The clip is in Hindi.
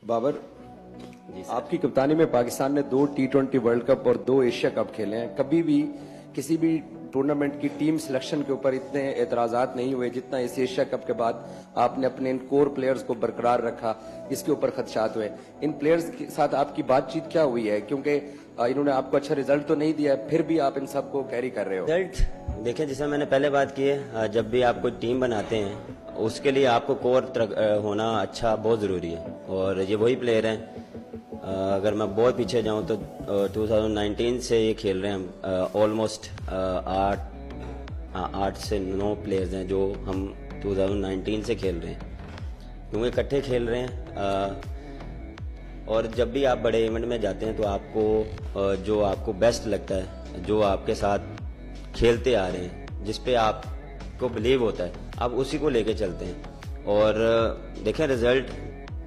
बाबर, आपकी कप्तानी में पाकिस्तान ने 2 T20 वर्ल्ड कप और 2 एशिया कप खेले हैं। कभी भी किसी भी टूर्नामेंट की टीम सिलेक्शन के ऊपर इतने एतराजात नहीं हुए जितना इस एशिया कप के बाद आपने अपने इन कोर प्लेयर्स को बरकरार रखा, इसके ऊपर खदशात हुए। इन प्लेयर्स के साथ आपकी बातचीत क्या हुई है, क्योंकि इन्होंने आपको अच्छा रिजल्ट तो नहीं दिया है, फिर भी आप इन सबको कैरी कर रहे हो। रिजल्ट देखें, जैसे मैंने पहले बात की है, जब भी आप कोई टीम बनाते हैं उसके लिए आपको कोर होना अच्छा बहुत ज़रूरी है, और ये वही प्लेयर हैं। अगर मैं बहुत पीछे जाऊं तो 2019 से ये खेल रहे हैं हम। ऑलमोस्ट 8 से 9 प्लेयर्स हैं जो हम 2019 से खेल रहे हैं, क्योंकि इकट्ठे खेल रहे हैं। और जब भी आप बड़े इवेंट में जाते हैं तो आपको जो आपको बेस्ट लगता है, जो आपके साथ खेलते आ रहे हैं, जिस पे आपको बिलीव होता है, आप उसी को लेके चलते हैं। और देखें, रिजल्ट